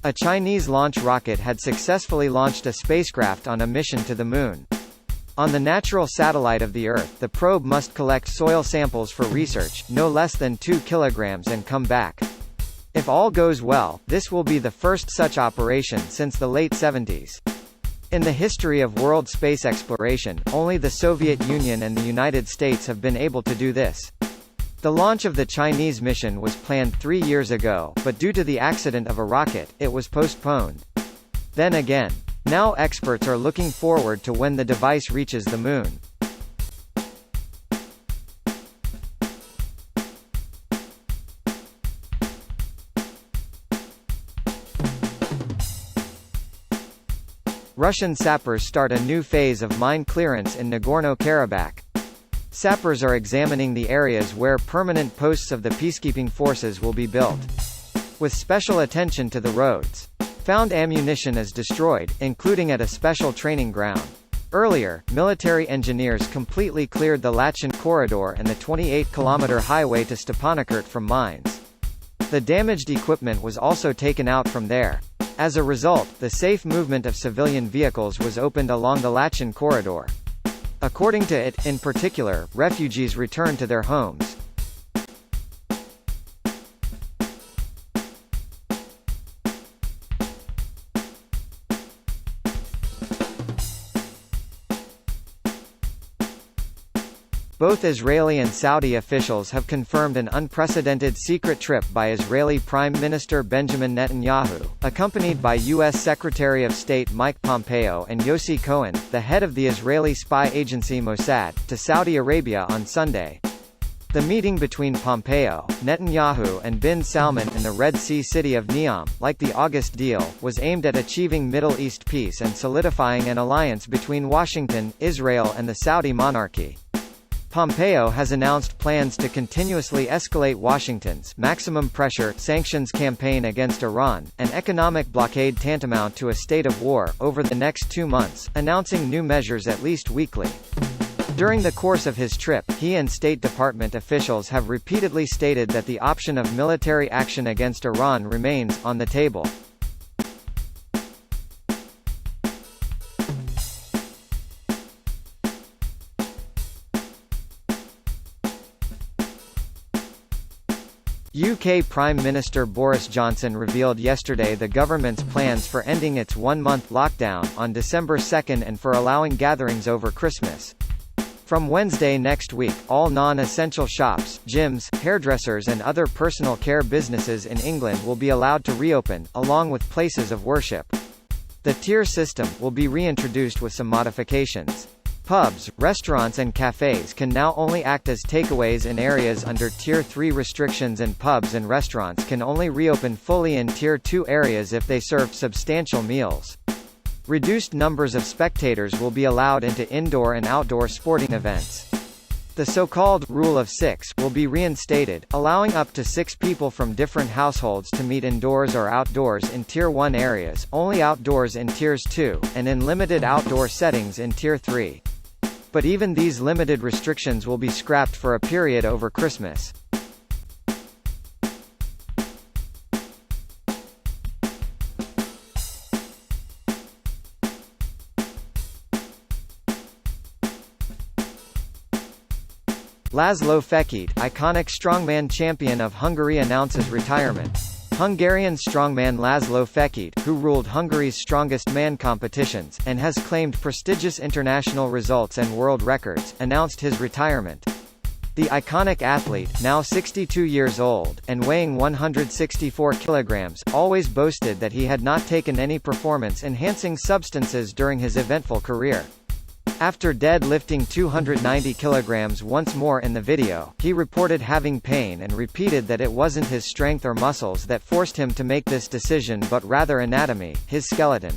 A Chinese launch rocket had successfully launched a spacecraft on a mission to the Moon. On the natural satellite of the Earth, the probe must collect soil samples for research, no less than 2 kilograms, and come back. If all goes well, this will be the first such operation since the late 70s. In the history of world space exploration, only the Soviet Union and the United States have been able to do this. The launch of the Chinese mission was planned 3 years ago, but due to the accident of a rocket, it was postponed. Then again. Now experts are looking forward to when the device reaches the Moon. Russian sappers start a new phase of mine clearance in Nagorno-Karabakh. Sappers are examining the areas where permanent posts of the peacekeeping forces will be built. With special attention to the roads. Found ammunition is destroyed, including at a special training ground. Earlier, military engineers completely cleared the Lachin corridor and the 28-kilometer highway to Stepanakert from mines. The damaged equipment was also taken out from there. As a result, the safe movement of civilian vehicles was opened along the Lachin corridor. According to it, in particular, refugees returned to their homes. Both Israeli and Saudi officials have confirmed an unprecedented secret trip by Israeli Prime Minister Benjamin Netanyahu, accompanied by U.S. Secretary of State Mike Pompeo and Yossi Cohen, the head of the Israeli spy agency Mossad, to Saudi Arabia on Sunday. The meeting between Pompeo, Netanyahu and bin Salman in the Red Sea city of Neom, like the August deal, was aimed at achieving Middle East peace and solidifying an alliance between Washington, Israel and the Saudi monarchy. Pompeo has announced plans to continuously escalate Washington's maximum pressure sanctions campaign against Iran, an economic blockade tantamount to a state of war, over the next 2 months, announcing new measures at least weekly. During the course of his trip, he and State Department officials have repeatedly stated that the option of military action against Iran remains on the table. UK Prime Minister Boris Johnson revealed yesterday the government's plans for ending its one-month lockdown on December 2 and for allowing gatherings over Christmas. From Wednesday next week, all non-essential shops, gyms, hairdressers and other personal care businesses in England will be allowed to reopen, along with places of worship. The tier system will be reintroduced with some modifications. Pubs, restaurants and cafes can now only act as takeaways in areas under Tier 3 restrictions, and pubs and restaurants can only reopen fully in Tier 2 areas if they served substantial meals. Reduced numbers of spectators will be allowed into indoor and outdoor sporting events. The so-called Rule of Six will be reinstated, allowing up to 6 people from different households to meet indoors or outdoors in Tier 1 areas, only outdoors in Tiers 2, and in limited outdoor settings in Tier 3. But even these limited restrictions will be scrapped for a period over Christmas. Laszlo Fekete, iconic strongman champion of Hungary, announces retirement. Hungarian strongman Laszlo Fekete, who ruled Hungary's strongest man competitions, and has claimed prestigious international results and world records, announced his retirement. The iconic athlete, now 62 years old, and weighing 164 kilograms, always boasted that he had not taken any performance-enhancing substances during his eventful career. After deadlifting 290 kilograms once more in the video, he reported having pain and repeated that it wasn't his strength or muscles that forced him to make this decision but rather anatomy, his skeleton.